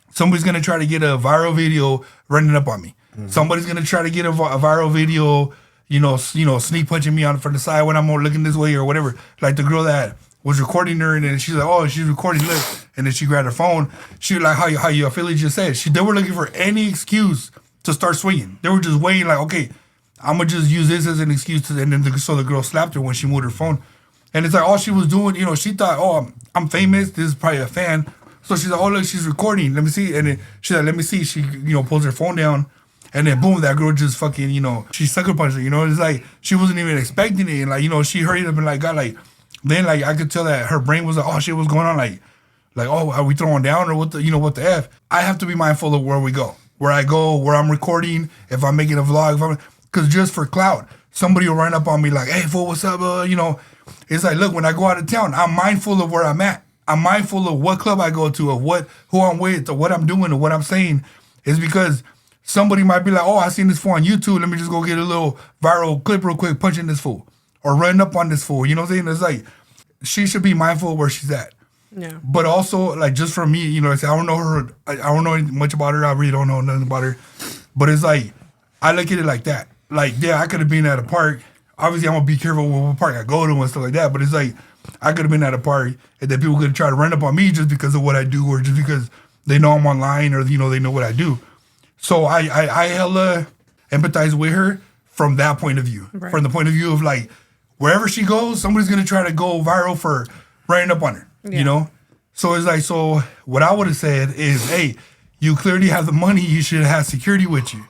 somebody's going to try to get a viral video running up on me. Mm-hmm. Somebody's going to try to get a viral video, you know, sneak punching me from the side when I'm looking this way or whatever. Like the girl that was recording her and then she's like, oh, she's recording, look. And then she grabbed her phone. She was like, how you Philly just said. They were looking for any excuse to start swinging. They were just waiting like, okay, I'm going to just use this as an excuse. And then so the girl slapped her when she moved her phone. And it's like all she was doing, you know, she thought, oh, I'm famous. This is probably a fan. So she's like, oh, look, she's recording. Let me see. And then she's like, let me see. She, you know, pulls her phone down. And then boom, that girl just fucking, you know, she sucker punched her. You know, it's like she wasn't even expecting it. And like, you know, she hurried up and like got like, then like I could tell that her brain was like, oh shit, what's going on? Like, oh, are we throwing down or what the, you know, what the F? I have to be mindful of where we go, where I go, where I'm recording, if I'm making a vlog, because just for clout, somebody will run up on me like, hey, fool, what's up? You know, it's like, look, when I go out of town, I'm mindful of where I'm at. I'm mindful of what club I go to, of who I'm with, or what I'm doing, or what I'm saying. It's because somebody might be like, oh, I seen this fool on YouTube. Let me just go get a little viral clip real quick, punching this fool, or running up on this fool. You know what I'm saying? It's like, she should be mindful of where she's at. Yeah. But also, like, just for me, you know, I don't know her. I don't know much about her. I really don't know nothing about her. But it's like, I look at it like that. Like, yeah, I could have been at a park. Obviously, I'm going to be careful with what park I go to and stuff like that. But it's like, I could have been at a park and then people could try to run up on me just because of what I do or just because they know I'm online or, you know, they know what I do. So I hella empathize with her from that point of view. Right. From the point of view of, like, wherever she goes, somebody's going to try to go viral for running up on her, you know? So it's like, so what I would have said is, hey, you clearly have the money. You should have security with you.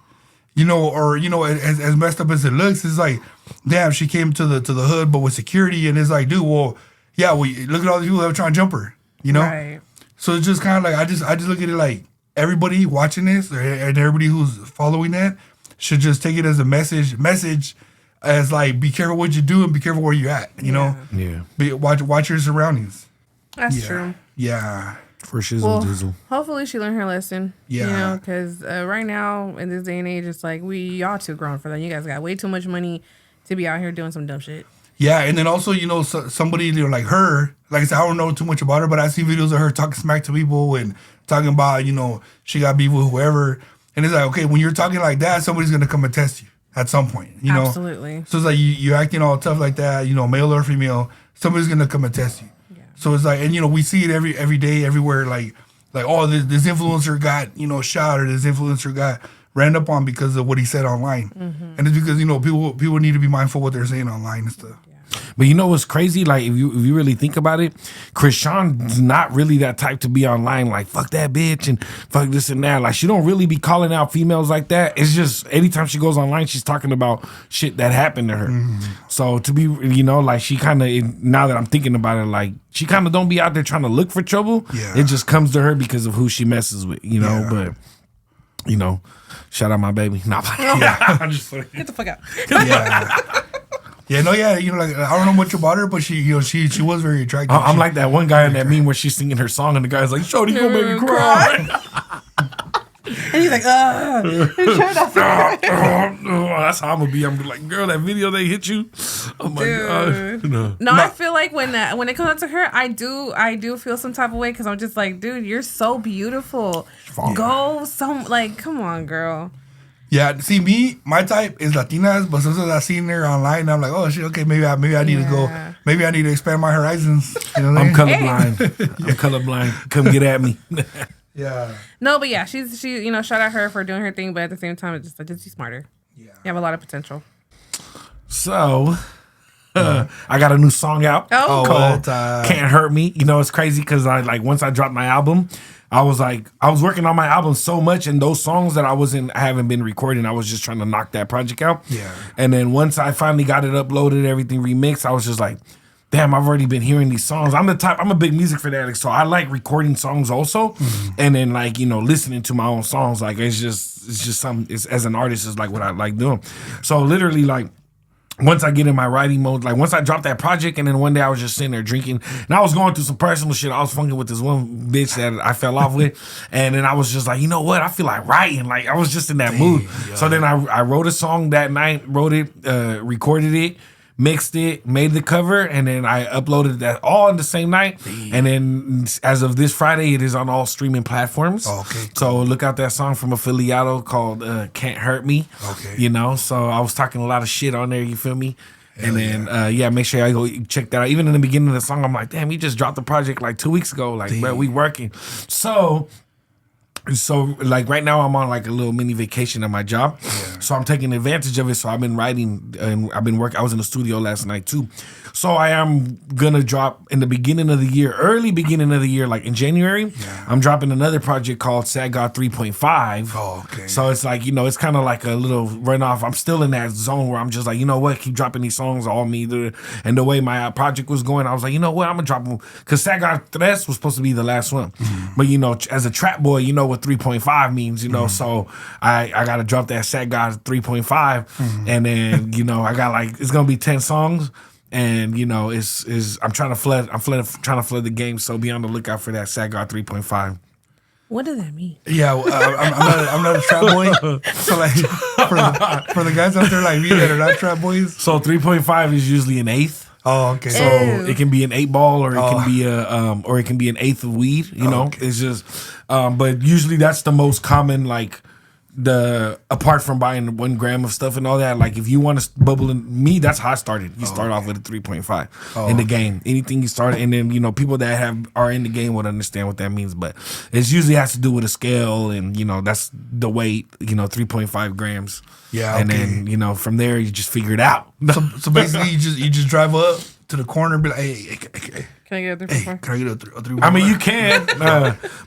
You know, or, you know, as messed up as it looks, it's like, damn, she came to the hood, but with security. And it's like, dude, well, yeah, look at all the people that were trying to jump her, you know? Right. So it's just kind of like, I just look at it like everybody watching this and everybody who's following that should just take it as a message as like, be careful what you do and be careful where you're at, you know? Yeah. Watch your surroundings. That's true. Yeah. For shizzle dizzle. Hopefully she learned her lesson. Yeah. You know, because right now, in this day and age, it's like, y'all too grown for that. You guys got way too much money to be out here doing some dumb shit. Yeah, and then also, you know, somebody, you know, like her, like I said, I don't know too much about her, but I see videos of her talking smack to people and talking about, you know, she got beef with whoever. And it's like, okay, when you're talking like that, somebody's going to come and test you at some point, you know? Absolutely. So it's like you're acting all tough like that, you know, male or female, somebody's going to come and test you. Yeah. So it's like, and, you know, we see it every day, everywhere, like oh, this influencer got, you know, shot, or this influencer got ran up on because of what he said online. Mm-hmm. And it's because, you know, people need to be mindful of what they're saying online and stuff. But you know what's crazy? Like if you really think about it, Krishan's not really that type to be online like fuck that bitch and fuck this and that. Like she don't really be calling out females like that. It's just anytime she goes online, she's talking about shit that happened to her. So to be, you know, like she kind of, now that I'm thinking about it, like she kind of don't be out there trying to look for trouble. Yeah. It just comes to her because of who she messes with, you know. But you know, shout out my baby. Nah, I'm just fucking. Get the fuck out. You know, like I don't know much about her, but she, you know, she was very attractive. I'm like that one guy in that meme where she's singing her song and the guy's like, "Shorty, you gonna make me cry." And he's like, That's how I'm gonna be. I'm like, girl, that video they hit you. Oh my god. No, I feel like when it comes out to her, I do feel some type of way because I'm just like, dude, you're so beautiful. Go come on, girl. Yeah, see me, my type is Latinas, but sometimes I seen her online and I'm like, oh shit, okay, maybe I need to go, maybe I need to expand my horizons. You know what I'm colorblind. I'm colorblind. Come get at me. Yeah. No, but yeah, she you know, shout out her for doing her thing, but at the same time, it's just be smarter. Yeah, you have a lot of potential. So, I got a new song out called "Can't Hurt Me." You know, it's crazy because once I dropped my album, I was working on my album so much, and those songs that I haven't been recording. I was just trying to knock that project out. Yeah. And then once I finally got it uploaded, everything remixed, I was just like, damn, I've already been hearing these songs. I'm a big music fanatic, so I like recording songs also, and then like, you know, listening to my own songs. Like it's just something. As an artist, is like what I like doing. So literally, like once I get in my writing mode, like once I dropped that project, and then one day I was just sitting there drinking, and I was going through some personal shit. I was fucking with this one bitch that I fell off with, and then I was just like, you know what? I feel like writing. Like I was just in that mood. Yeah. So then I wrote a song that night, wrote it, recorded it, mixed it, made the cover, and then I uploaded that all in the same night. And then as of this Friday, it is on all streaming platforms. Okay, cool. So look out that song from Affiliado called Can't Hurt Me. Okay. You know, so I was talking a lot of shit on there, you feel me? And then, make sure I go check that out. Even in the beginning of the song, I'm like, damn, he just dropped the project like 2 weeks ago. Like, bro, we working. So like right now I'm on like a little mini vacation at my job. Yeah. So I'm taking advantage of it. So I've been writing and I've been working. I was in the studio last night too. So I am gonna drop in the beginning of the year, early beginning of the year, like in January. Yeah. I'm dropping another project called Sad God 3.5. Oh, okay. So it's like, you know, it's kind of like a little runoff. I'm still in that zone where I'm just like, you know what, keep dropping these songs all me. And the way my project was going, I was like, you know what, I'm gonna drop them because Sad God 3 was supposed to be the last one. But you know, as a trap boy, you know what 3.5 means, you know. So I gotta drop that Sad God 3.5, and then you know I got like it's gonna be 10 songs. And you know, I'm trying to flood the game. So be on the lookout for that Sad God 3.5. What does that mean? Yeah, I'm not a trap boy. So like for the guys out there like me that are not trap boys. So 3.5 is usually an eighth. Oh, okay. So it can be an 8 ball, or it can be an eighth of weed. You know, okay. It's just, but usually that's the most common like. Apart from buying 1 gram of stuff and all that, like if you want to bubble in me, that's how I started. You start off with a 3.5 in the game. Anything you start, and then you know people that are in the game would understand what that means. But it usually has to do with a scale, and you know that's the weight. You know, 3.5 grams. Yeah, and then you know from there you just figure it out. So basically, you just drive up to the corner and be like, hey. Can I get a 3.5? Can I get a 3.5? I mean, you can,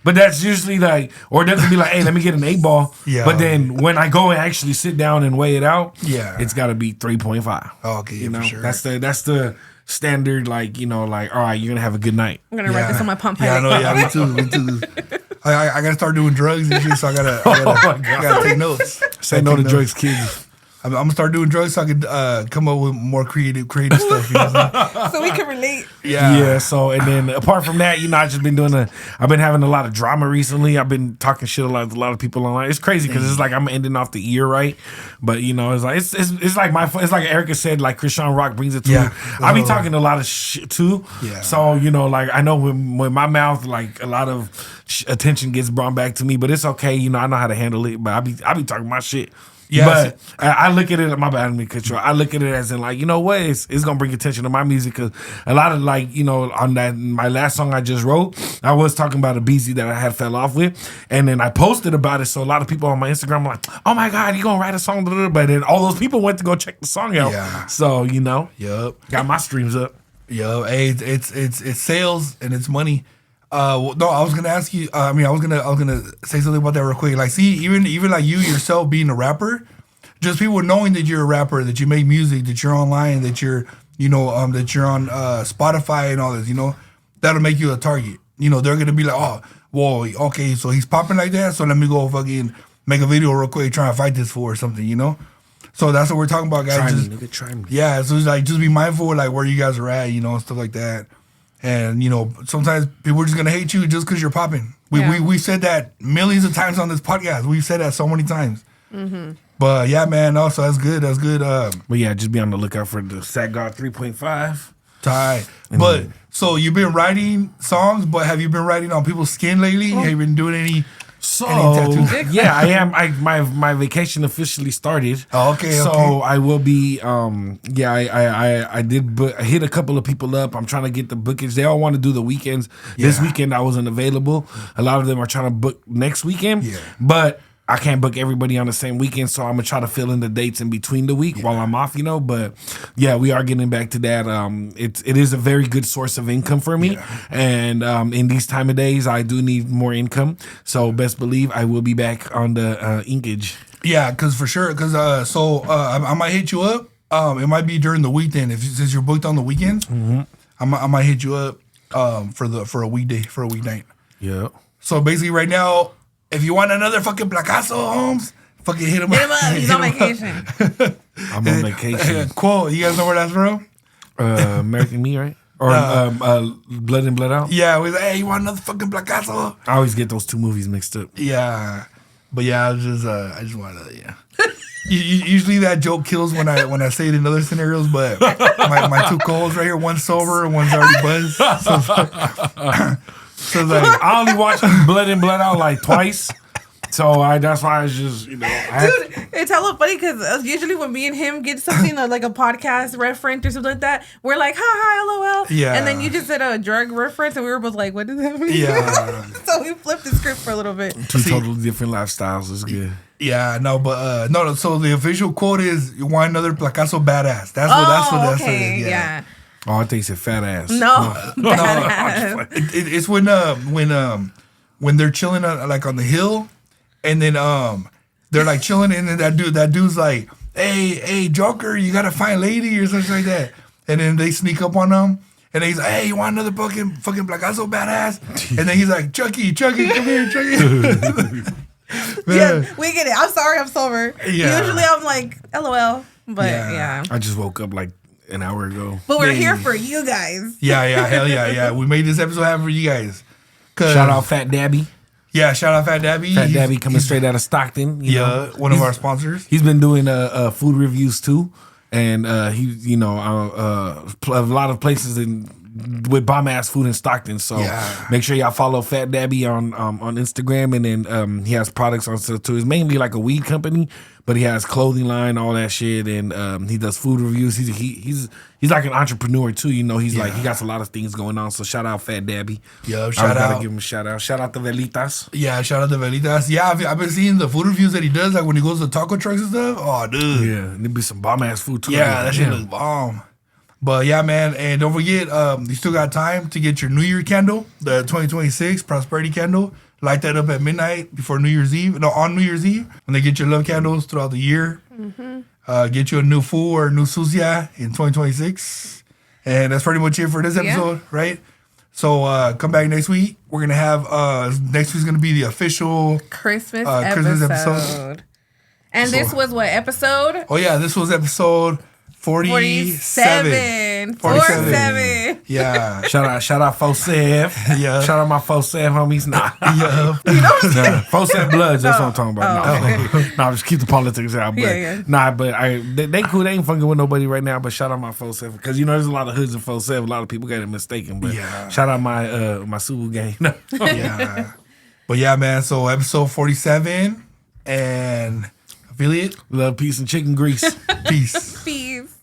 but that's usually like, or that could be like, hey, let me get an 8 ball. Yeah. But then when I go and actually sit down and weigh it out, it's got to be 3.5. Oh, okay, you know, for sure. That's the standard. Like you know, like all right, you're gonna have a good night. I'm gonna write this on my pump. Yeah, I know. Yeah, me too. I gotta start doing drugs and shit, so I gotta take notes. Say no to drugs, kids. I'm gonna start doing drugs so I can come up with more creative stuff. You know? So we can relate. Yeah. So and then apart from that, you know, I've been having a lot of drama recently. I've been talking shit a lot of people online. It's crazy because it's like I'm ending off the year right, but you know, it's like it's like Erica said, like Krishan Rock brings it to me. I be talking a lot of shit too. Yeah. So you know, like I know when my mouth, like a lot of attention gets brought back to me, but it's okay. You know, I know how to handle it. But I be talking my shit. Yeah, but I look at it. My bad, me control. I look at it as in like, you know what? It's gonna bring attention to my music because a lot of like, you know, on that my last song I just wrote, I was talking about a BZ that I had fell off with, and then I posted about it. So a lot of people on my Instagram were like, "Oh my God, you gonna write a song?" But then all those people went to go check the song out. Yeah. So you know, got my streams up. Hey, it's sales and it's money. No, I was gonna ask you. I was gonna say something about that real quick. Like, see, even like you yourself being a rapper, just people knowing that you're a rapper, that you make music, that you're online, that you're, that you're on Spotify and all this. That'll make you a target. They're gonna be like, oh, whoa, okay, so he's popping like that. So let me go fucking make a video real quick, try and fight this for or something. So that's what we're talking about, guys. Try me. Yeah, so it's like just be mindful of like where you guys are at, and stuff like that. And sometimes people are just gonna hate you just because you're popping. We said that millions of times on this podcast. We've said that so many times. Mm-hmm. But yeah, man. Also, that's good. That's good. But yeah, just be on the lookout for the Sat God 3.5. Tight. But so you've been writing songs, but have you been writing on people's skin lately? Have you been doing any? So tattoos? yeah, I am. My vacation officially started. Oh, okay. So I will be. I did hit a couple of people up. I'm trying to get the bookings. They all want to do the weekends. Yeah. This weekend I wasn't available. A lot of them are trying to book next weekend. Yeah. But I can't book everybody on the same weekend, so I'm gonna try to fill in the dates in between the week while I'm off, But yeah, we are getting back to that. It is a very good source of income for me, and in these time of days, I do need more income. So best believe I will be back on the inkage. Yeah, because for sure. Because I might hit you up. It might be during the week then, since you're booked on the weekends. Mm-hmm. I might hit you up for a weeknight. Yeah. So basically, right now, if you want another fucking placazo, Holmes, fucking hit him up. He's on vacation. I'm on vacation. Cool. You guys know where that's from? American Me, right? Or Blood In, Blood Out? Yeah. We was like, hey, you want another fucking placazo? I always get those two movies mixed up. Yeah. But yeah, I just want to, Usually that joke kills when I say it in other scenarios, but my two co-hosts right here, one's sober and one's already buzzed. So like, I only watched Blood In, Blood Out like twice. So that's why I was just, Dude, it's hella funny because usually when me and him get something like a podcast reference or something like that, we're like, ha, LOL. Yeah. And then you just said a drug reference and we were both like, what does that mean? Yeah. So we flipped the script for a little bit. Two totally different lifestyles. It's good. Yeah, no, but no. So the official quote is, "You want another placazo badass?" That's what that is. Yeah. Oh, I think it's a fat ass. No, badass. It's when they're chilling like on the hill, and then they're like chilling, and then that dude's like, hey, Joker, you gotta find lady or something like that, and then they sneak up on them. And then he's like, hey, you want another fucking placazo badass? And then he's like, Chucky, come here, Chucky. Yeah, we get it. I'm sorry, I'm sober. Yeah. Usually I'm like, LOL. But yeah. I just woke up like an hour ago. But we're here for you guys. Yeah, hell yeah. We made this episode happen for you guys. Shout out Fat Dabby. Yeah, shout out Fat Dabby. Fat Dabby coming straight out of Stockton. You know, one of our sponsors. He's been doing food reviews too. And he, a lot of places with bomb ass food in Stockton. So make sure y'all follow Fat Dabby on Instagram, and then he has products on sale too. It's mainly like a weed company, but he has clothing line, all that shit, and he does food reviews. He's like an entrepreneur too. He's like he got a lot of things going on. So shout out Fat Dabby. Yeah, shout out. Give him a shout out. Shout out to Velitas. Yeah, shout out to Velitas. Yeah, I've been seeing the food reviews that he does, like when he goes to taco trucks and stuff. Oh, dude. Yeah, and there'll be some bomb ass food too. Yeah, that shit looks bomb. But yeah, man, and don't forget, you still got time to get your New Year candle, the 2026 Prosperity Candle. Light that up at midnight before New Year's Eve. No, on New Year's Eve. And they get your love candles throughout the year. Mm-hmm. Get you a new fool or a new sucia in 2026. And that's pretty much it for this episode, right? So come back next week. We're going to have, next week's going to be the official Christmas episode. And this was what episode? Oh, yeah, this was episode 47. 47. Yeah. Shout out Fosev. Yeah. Shout out my Fosev homies. Nah. Yeah. Fosev Bloods, that's what I'm talking about. No, just keep the politics out. But nah, but they cool. They ain't fucking with nobody right now, but shout out my Fosev. Because there's a lot of hoods in Fosev. A lot of people got it mistaken. But shout out my Subu gang. Yeah. But yeah, man, so episode 47, and Affiliate. Love, peace, and chicken grease. Peace. Peace.